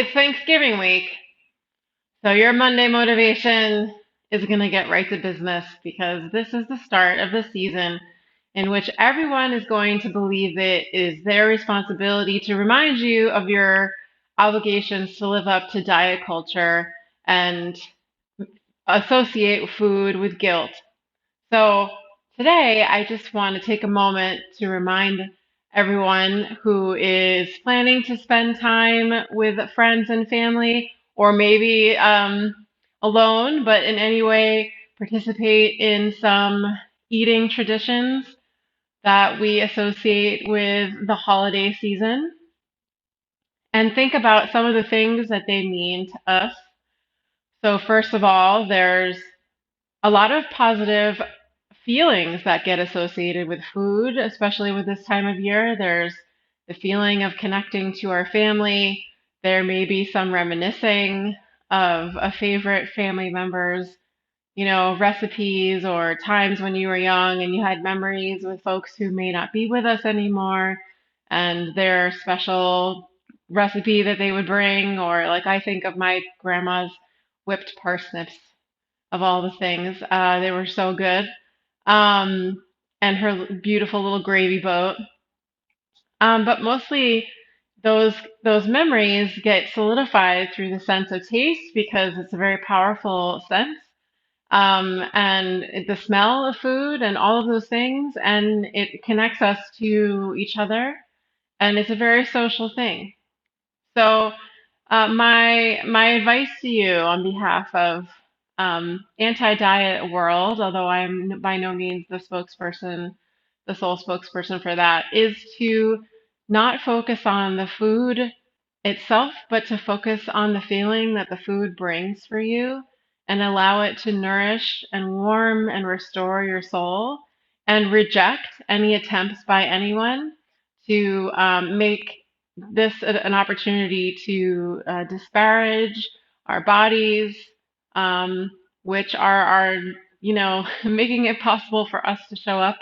It's Thanksgiving week, so your Monday motivation is going to get right to business because this is the start of the season in which everyone is going to believe it is their responsibility to remind you of your obligations to live up to diet culture and associate food with guilt. So today, I just want to take a moment to remind everyone who is planning to spend time with friends and family, or maybe alone, but in any way participate in some eating traditions that we associate with the holiday season, and think about some of the things that they mean to us. So, first of all, there's a lot of positive feelings that get associated with food, especially with this time of year. There's the feeling of connecting to our family. There may be some reminiscing of a favorite family member's, recipes or times when you were young and you had memories with folks who may not be with us anymore and their special recipe that they would bring. Or like I think of my grandma's whipped parsnips of all the things. They were so good. Um, and her beautiful little gravy boat. But mostly those memories get solidified through the sense of taste because it's a very powerful sense. And the smell of food and all of those things, and it connects us to each other, and it's a very social thing. So, my advice to you on behalf of anti-diet world, although I'm by no means the spokesperson, the sole spokesperson for that, is to not focus on the food itself, but to focus on the feeling that the food brings for you and allow it to nourish and warm and restore your soul, and reject any attempts by anyone to make this an opportunity to disparage our bodies, um, which are making it possible for us to show up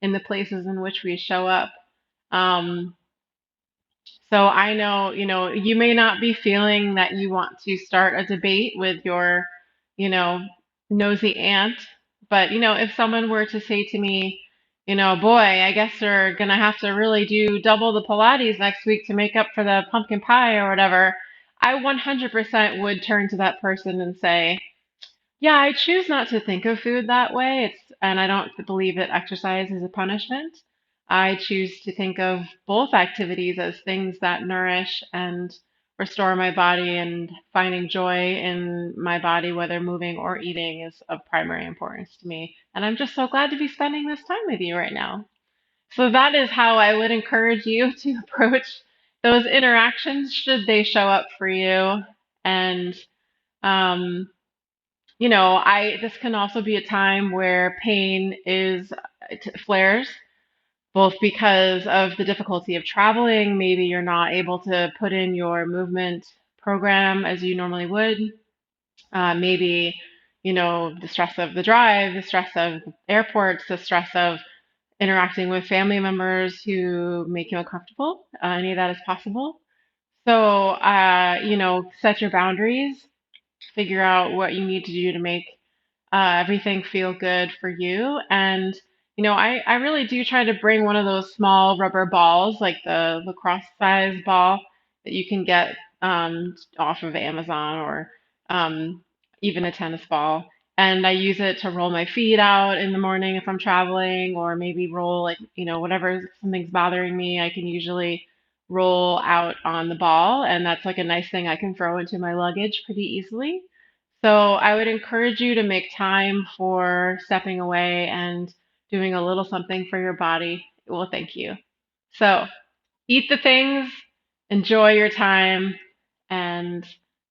in the places in which we show up. Um, so I know, you may not be feeling that you want to start a debate with your, you know, nosy aunt, but if someone were to say to me, boy, I guess you're gonna have to really do double the Pilates next week to make up for the pumpkin pie or whatever, I 100% would turn to that person and say, yeah, I choose not to think of food that way. And I don't believe that exercise is a punishment. I choose to think of both activities as things that nourish and restore my body, and finding joy in my body, whether moving or eating, is of primary importance to me. And I'm just so glad to be spending this time with you right now. So that is how I would encourage you to approach those interactions should they show up for you. And um, I this can also be a time where pain is flares, both because of the difficulty of traveling. Maybe you're not able to put in your movement program as you normally would. Maybe, the stress of the drive, the stress of airports, the stress of interacting with family members who make you uncomfortable. Any of that is possible. So, set your boundaries, figure out what you need to do to make everything feel good for you. And, I really do try to bring one of those small rubber balls, like the lacrosse size ball that you can get off of Amazon, or um, even a tennis ball. And I use it to roll my feet out in the morning if I'm traveling, or maybe roll, like, whatever something's bothering me, I can usually roll out on the ball. And that's like a nice thing I can throw into my luggage pretty easily. So I would encourage you to make time for stepping away and doing a little something for your body. It will thank you. So eat the things, enjoy your time, and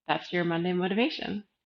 that's your Monday motivation.